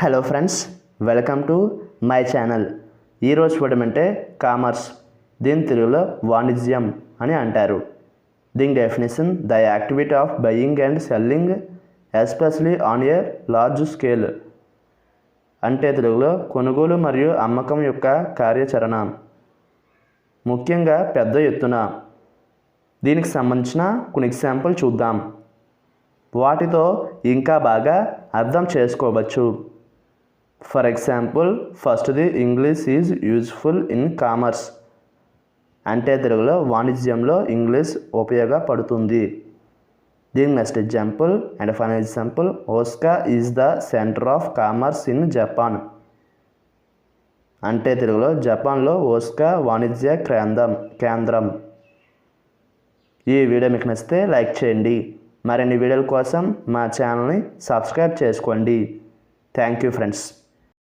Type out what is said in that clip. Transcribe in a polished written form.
Hello friends, welcome to my channel. ఈరోజు చూడమంటే commerce, దీని తెలుగులో వాణిజ్యం అని అంటారు. దీని definition: the activity of buying and selling especially on a large scale. అంటే తెలుగులో కొనుగోలు మరియు అమ్మకం యొక్క కార్యాచరణ, ముఖ్యంగా పెద్ద ఎత్తున. దీనికి సంబంధించిన కొన్ని ఎగ్జాంపుల్ చూద్దాం, వాటితో ఇంకా బాగా అర్థం చేసుకోవచ్చు. ఫర్ ఎగ్జాంపుల్, ఫస్ట్ది English is useful in commerce. అంటే తెలుగులో వాణిజ్యంలో ఇంగ్లీష్ ఉపయోగపడుతుంది. దీని next example and final example: Osaka is the centre of commerce in Japan. అంటే తెలుగులో జపాన్లో ఓస్కా వాణిజ్య కేంద్రం. ఈ వీడియో మీకు నచ్చితే లైక్ చేయండి. మరిన్ని వీడియోల కోసం మా ఛానల్ని సబ్స్క్రైబ్ చేసుకోండి. Thank you friends.